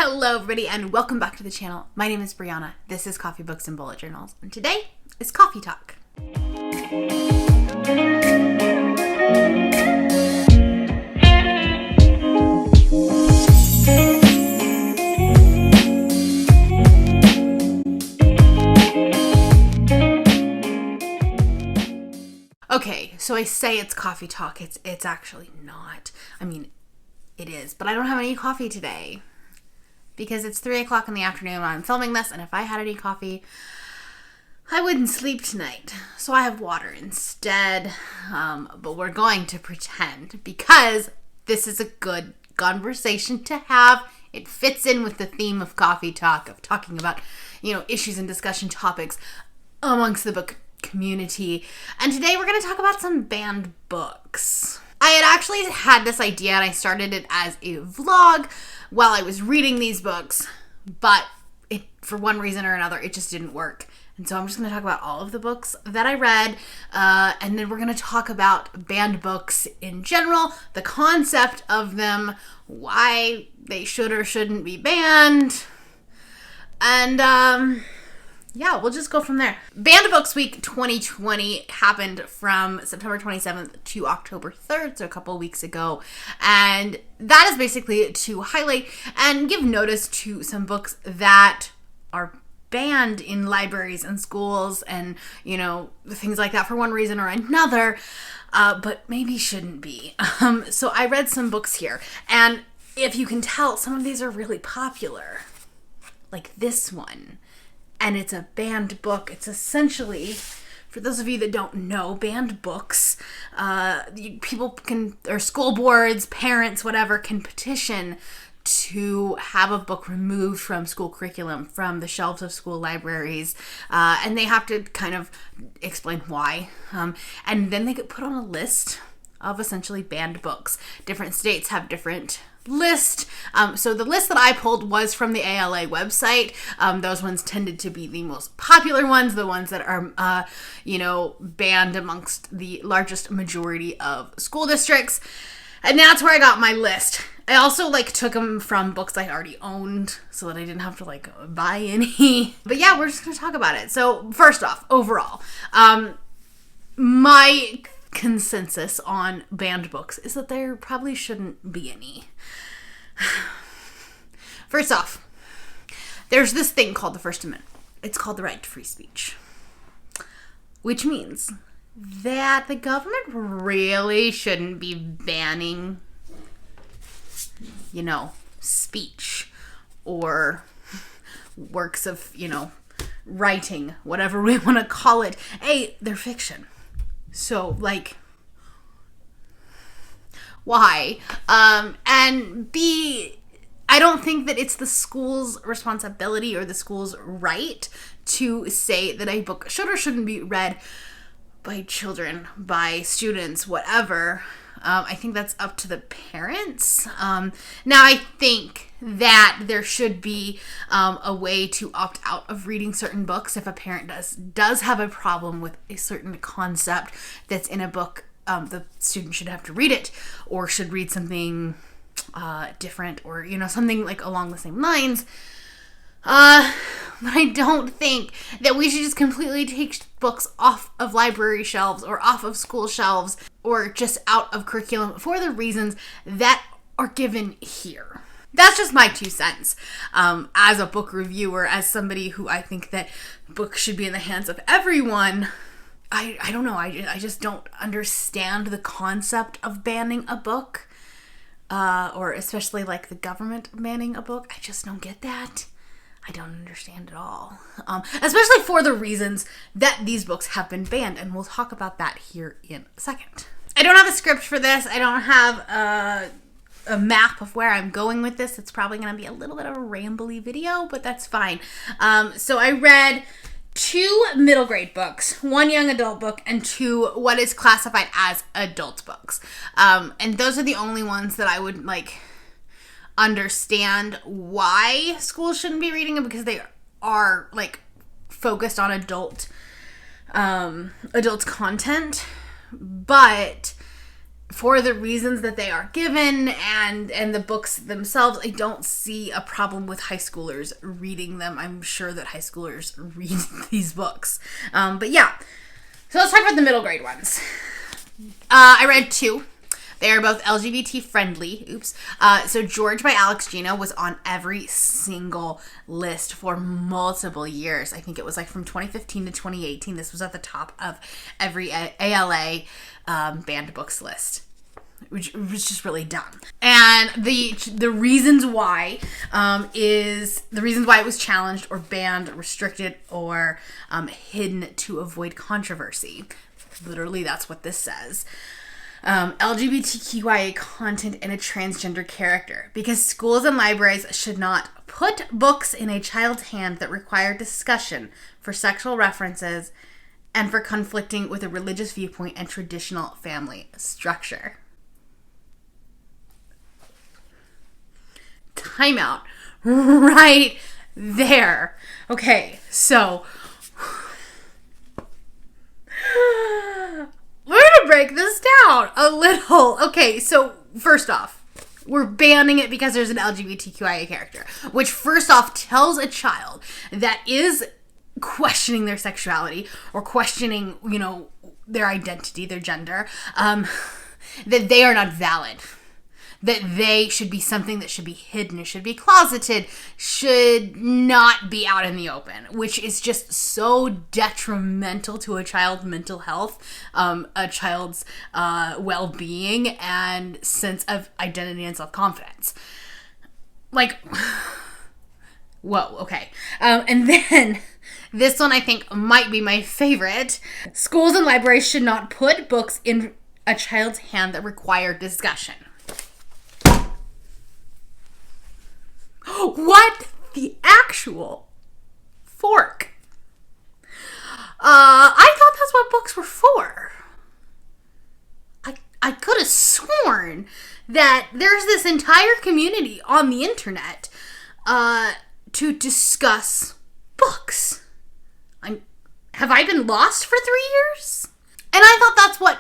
Hello everybody and welcome back to the channel. My name is Brianna. This is Coffee Books and Bullet Journals and today is Coffee Talk. Okay, so I say it's Coffee Talk. It's actually not. I mean, it is, but I don't have any coffee today because it's 3 o'clock in the afternoon when I'm filming this, and if I had any coffee, I wouldn't sleep tonight. So I have water instead, but we're going to pretend because this is a good conversation to have. It fits in with the theme of Coffee Talk, of talking about, issues and discussion topics amongst the book community. And today we're going to talk about some banned books. I had actually had this idea and I started it as a vlog while I was reading these books, but for one reason or another, it just didn't work. And so I'm just going to talk about all of the books that I read, and then we're going to talk about banned books in general, the concept of them, why they should or shouldn't be banned, and yeah, we'll just go from there. Banned Books Week 2020 happened from September 27th to October 3rd, so a couple weeks ago. And that is basically to highlight and give notice to some books that are banned in libraries and schools and, things like that for one reason or another, but maybe shouldn't be. So I read some books here, and if you can tell, some of these are really popular, like this one. And it's a banned book. It's essentially, for those of you that don't know, banned books, people can, or school boards, parents, whatever, can petition to have a book removed from school curriculum, from the shelves of school libraries, and they have to kind of explain why. And then they get put on a list of essentially banned books. Different states have different list. So the list that I pulled was from the ALA website. Those ones tended to be the most popular ones, the ones that are, banned amongst the largest majority of school districts. And that's where I got my list. I also took them from books I already owned so that I didn't have to buy any. But yeah, we're just going to talk about it. So first off, overall, my consensus on banned books is that there probably shouldn't be any. First off, there's this thing called the First Amendment. It's called the right to free speech, which means that the government really shouldn't be banning, speech or works of, writing, whatever we want to call it. A, they're fiction. So, why? And B, I don't think that it's the school's responsibility or the school's right to say that a book should or shouldn't be read by children, by students, whatever. I think that's up to the parents. Now, I think that there should be a way to opt out of reading certain books if a parent does have a problem with a certain concept that's in a book. The student should have to read it, or should read something different, or something along the same lines. But I don't think that we should just completely take books off of library shelves or off of school shelves or just out of curriculum for the reasons that are given here. That's just my 2 cents. As a book reviewer, as somebody who I think that books should be in the hands of everyone, I don't know. I just don't understand the concept of banning a book, or especially the government banning a book. I just don't get that. I don't understand at all. Especially for the reasons that these books have been banned, and we'll talk about that here in a second. I don't have a script for this. I don't have a map of where I'm going with this. It's probably going to be a little bit of a rambly video, but that's fine. So I read 2 middle grade books, 1 young adult book, and 2 what is classified as adult books. And those are the only ones that I would understand why schools shouldn't be reading them, because they are focused on adult content. But for the reasons that they are given and the books themselves, I don't see a problem with high schoolers reading them. I'm sure that high schoolers read these books. But yeah, so let's talk about the middle grade ones. I read 2. They are both LGBT friendly. Oops. So George by Alex Gino was on every single list for multiple years. I think it was like from 2015 to 2018. This was at the top of every ALA banned books list, which was just really dumb. And the reasons why it was challenged or banned, restricted, or hidden to avoid controversy. Literally, that's what this says. LGBTQIA content and a transgender character, because schools and libraries should not put books in a child's hand that require discussion for sexual references and for conflicting with a religious viewpoint and traditional family structure. Timeout. Right there. Okay, so we're gonna break this down a little. Okay, so first off, we're banning it because there's an LGBTQIA character, which first off tells a child that is questioning their sexuality or questioning, their identity, their gender, that they are not valid. That they should be something that should be hidden, it should be closeted, should not be out in the open, which is just so detrimental to a child's mental health, a child's well-being, and sense of identity and self-confidence. Like, whoa, okay. And then this one I think might be my favorite. Schools and libraries should not put books in a child's hand that require discussion. What the actual fork? I thought that's what books were for. I could have sworn that there's this entire community on the internet to discuss books. Have I been lost for 3 years? And I thought that's what,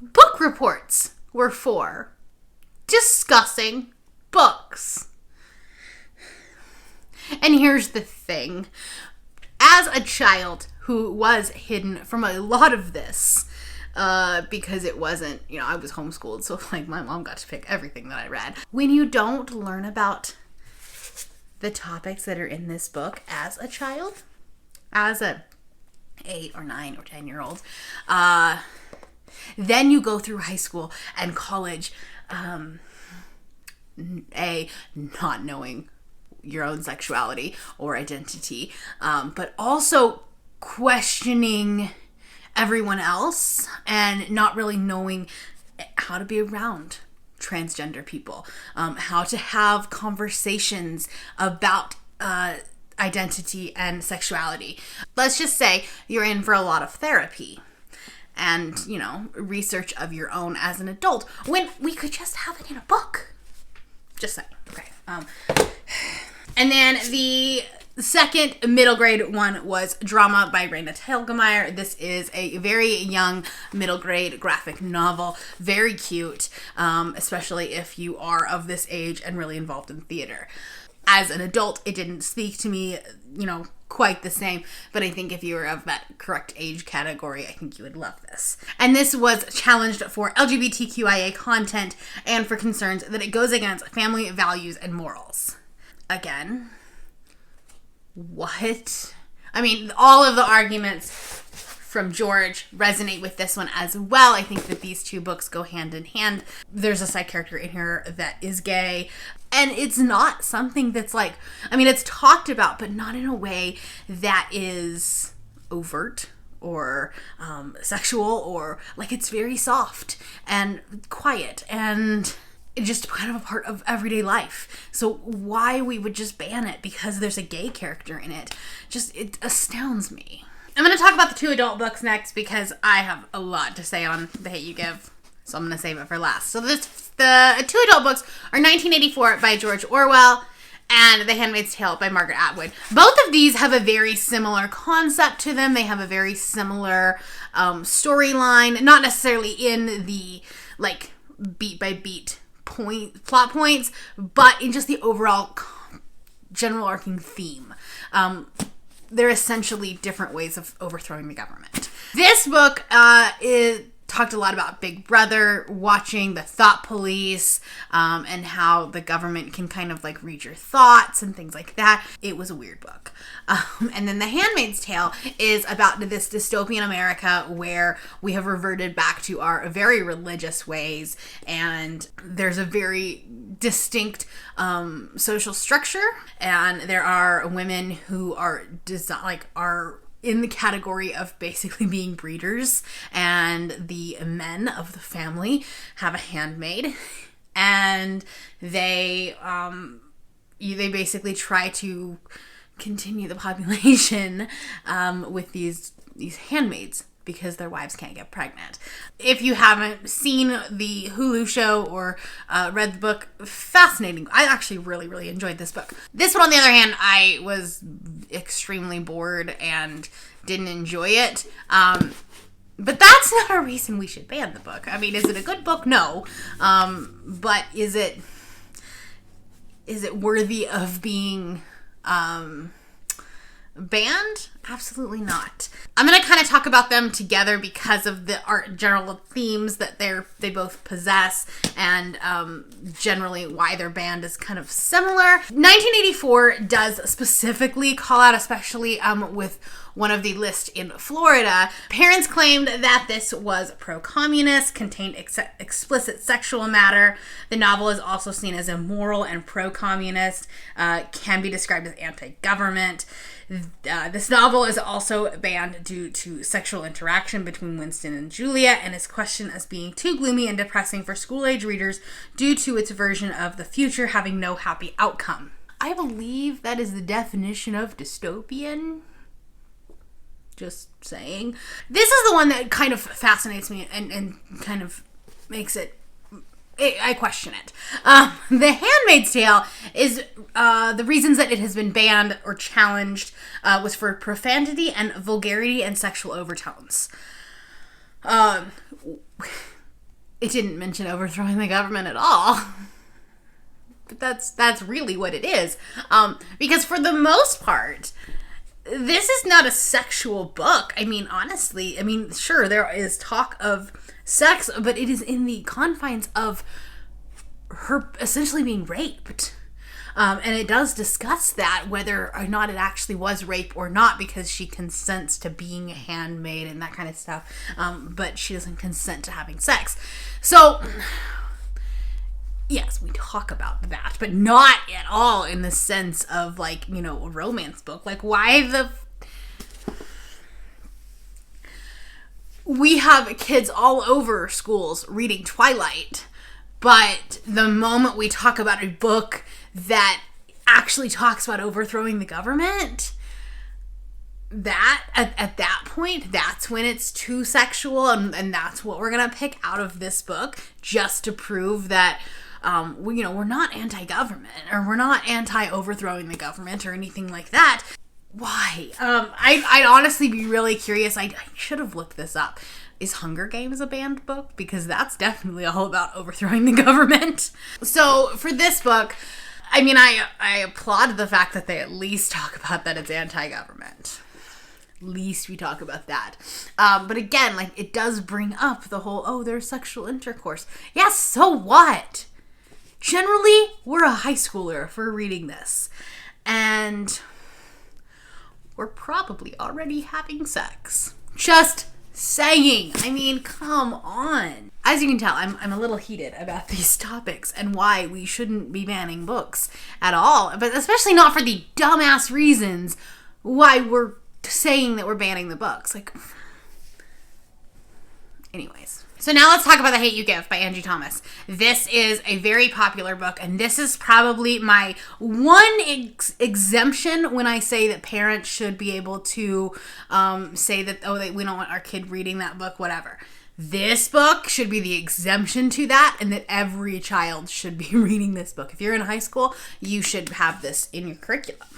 book reports were for. Discussing books. And here's the thing. As a child who was hidden from a lot of this, because it wasn't, I was homeschooled, so my mom got to pick everything that I read. When you don't learn about the topics that are in this book as a child, as a 8 or 9 or 10-year-old, then you go through high school and college, not knowing your own sexuality or identity, but also questioning everyone else and not really knowing how to be around transgender people, how to have conversations about identity and sexuality. Let's just say you're in for a lot of therapy and, research of your own as an adult when we could just have it in a book. Just saying. Okay. And then the second middle grade one was Drama by Raina Telgemeier. This is a very young middle grade graphic novel. Very cute, especially if you are of this age and really involved in theater. As an adult, it didn't speak to me, quite the same, but I think if you were of that correct age category, I think you would love this. And this was challenged for LGBTQIA content and for concerns that it goes against family values and morals. Again, what? I mean, all of the arguments from George resonate with this one as well. I think that these two books go hand in hand. There's a side character in here that is gay, and it's not something that's it's talked about, but not in a way that is overt or sexual, or it's very soft and quiet and just kind of a part of everyday life. So why we would just ban it because there's a gay character in it, it astounds me. I'm going to talk about the 2 adult books next because I have a lot to say on The Hate U Give, so I'm going to save it for last. So the 2 adult books are 1984 by George Orwell and The Handmaid's Tale by Margaret Atwood. Both of these have a very similar concept to them. They have a very similar storyline, not necessarily in the like beat by beat plot points, but in just the overall general arcing theme. They're essentially different ways of overthrowing the government. This book talked a lot about Big Brother, watching the thought police, and how the government can kind of like read your thoughts and things like that. It was a weird book. And then The Handmaid's Tale is about this dystopian America where we have reverted back to our very religious ways, and there's a very distinct social structure, and there are women who are in the category of basically being breeders, and the men of the family have a handmaid, and they basically try to continue the population with these handmaids because their wives can't get pregnant. If you haven't seen the Hulu show or read the book, fascinating. I actually really, really enjoyed this book. This one, on the other hand, I was extremely bored and didn't enjoy it. But that's not a reason we should ban the book. I mean, is it a good book? No. But is it worthy of being banned? Absolutely not. I'm going to kind of talk about them together because of the general themes that they both possess, and generally why their band is kind of similar. 1984 does specifically call out, especially with one of the lists in Florida. Parents claimed that this was pro-communist, contained explicit sexual matter. The novel is also seen as immoral and pro-communist, can be described as anti-government. This novel is also banned due to sexual interaction between Winston and Julia, and is questioned as being too gloomy and depressing for school-age readers due to its version of the future having no happy outcome. I believe that is the definition of dystopian. Just saying. This is the one that kind of fascinates me and kind of makes it, I question it. The Handmaid's Tale is, the reasons that it has been banned or challenged was for profanity and vulgarity and sexual overtones. It didn't mention overthrowing the government at all. But that's really what it is. Because for the most part, this is not a sexual book. I mean, honestly, sure, there is talk of sex, but it is in the confines of her essentially being raped. And it does discuss that, whether or not it actually was rape or not, because she consents to being a handmaid and that kind of stuff. But she doesn't consent to having sex. So, yes, we talk about that, but not at all in the sense of, like, a romance book. Like, why we have kids all over schools reading Twilight, but the moment we talk about a book that actually talks about overthrowing the government, that at that point, that's when it's too sexual, and that's what we're gonna pick out of this book, just to prove that we're not anti-government, or we're not anti-overthrowing the government or anything like that. Why? I'd honestly be really curious. I should have looked this up. Is Hunger Games a banned book? Because that's definitely all about overthrowing the government. So for this book, I applaud the fact that they at least talk about that it's anti-government. At least we talk about that. But again, like, it does bring up the whole, there's sexual intercourse. Yeah, so what? Generally, we're a high schooler if we're reading this. And we're probably already having sex. Just saying. Come on. As you can tell, I'm a little heated about these topics and why we shouldn't be banning books at all. But especially not for the dumbass reasons why we're saying that we're banning the books. Anyways. So now let's talk about The Hate U Give by Angie Thomas. This is a very popular book, and this is probably my one exemption when I say that parents should be able to say that, we don't want our kid reading that book, whatever. This book should be the exemption to that, and that every child should be reading this book. If you're in high school, you should have this in your curriculum.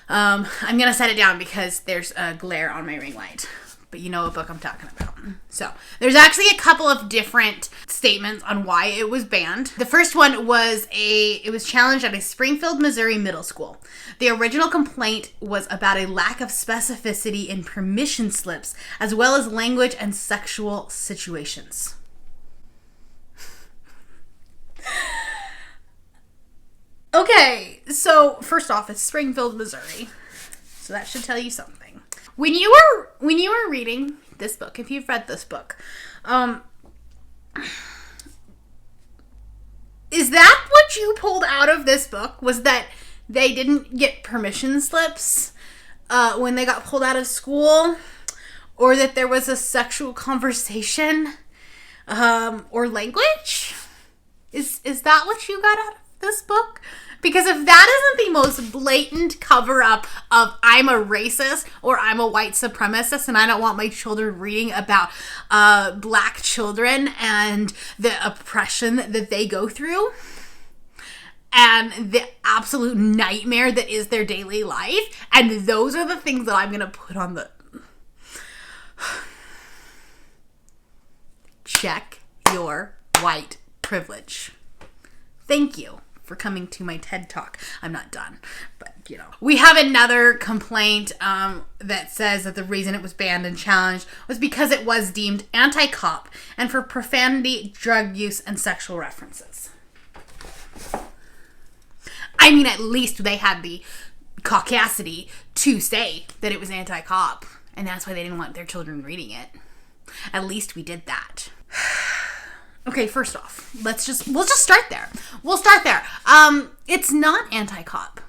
I'm going to set it down because there's a glare on my ring light. but you know what book I'm talking about. So there's actually a couple of different statements on why it was banned. The first one was it was challenged at a Springfield, Missouri middle school. The original complaint was about a lack of specificity in permission slips, as well as language and sexual situations. Okay, so first off, it's Springfield, Missouri. So that should tell you something. When you were reading this book, if you've read this book, is that what you pulled out of this book? Was that they didn't get permission slips when they got pulled out of school? Or that there was a sexual conversation or language? Is that what you got out of this book? Because if that isn't the most blatant cover-up of I'm a racist or I'm a white supremacist and I don't want my children reading about black children and the oppression that they go through and the absolute nightmare that is their daily life, and those are the things that I'm going to put on the... Check your white privilege. Thank you for coming to my TED Talk. I'm not done, but you know. We have another complaint that says that the reason it was banned and challenged was because it was deemed anti-cop and for profanity, drug use, and sexual references. I mean, at least they had the caucasity to say that it was anti-cop, and that's why they didn't want their children reading it. At least we did that. Okay, first off, we'll just start there. We'll start there. It's not anti-cop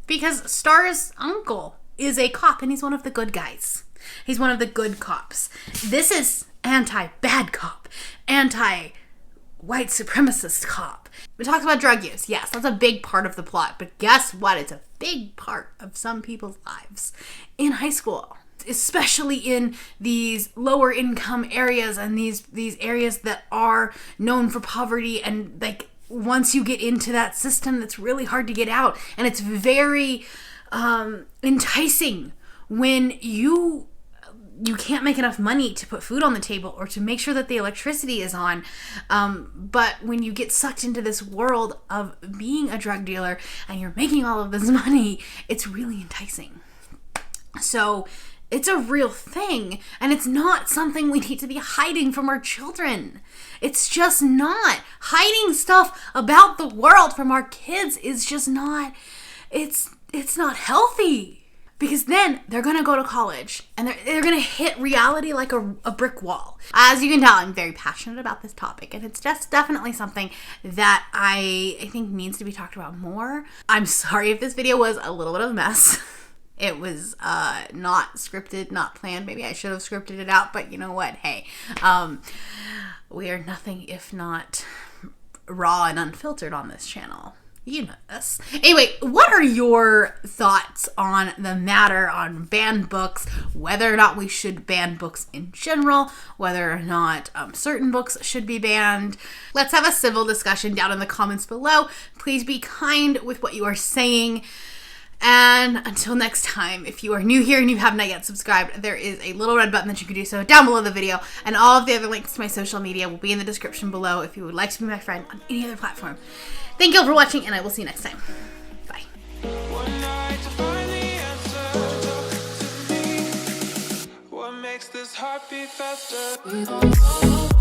because Star's uncle is a cop and he's one of the good guys. He's one of the good cops. This is anti-bad cop, anti-white supremacist cop. We talked about drug use. Yes, that's a big part of the plot, but guess what? It's a big part of some people's lives in high school. Especially in these lower income areas and these areas that are known for poverty, and like once you get into that system, it's really hard to get out, and it's very enticing when you can't make enough money to put food on the table or to make sure that the electricity is on, but when you get sucked into this world of being a drug dealer and you're making all of this money, it's really enticing. So it's a real thing, and it's not something we need to be hiding from our children. It's just not. Hiding stuff about the world from our kids is just not, it's not healthy. Because then they're going to go to college, and they're going to hit reality like a brick wall. As you can tell, I'm very passionate about this topic, and it's just definitely something that I think needs to be talked about more. I'm sorry if this video was a little bit of a mess. It was not scripted, not planned. Maybe I should have scripted it out, but you know what? Hey, we are nothing if not raw and unfiltered on this channel. You know this. Anyway, what are your thoughts on the matter on banned books, whether or not we should ban books in general, whether or not certain books should be banned? Let's have a civil discussion down in the comments below. Please be kind with what you are saying. And until next time, if you are new here and you have not yet subscribed, there is a little red button that you can do so down below the video, and all of the other links to my social media will be in the description below if you would like to be my friend on any other platform. Thank you all for watching, and I will see you next time. Bye. What makes this heart beat faster?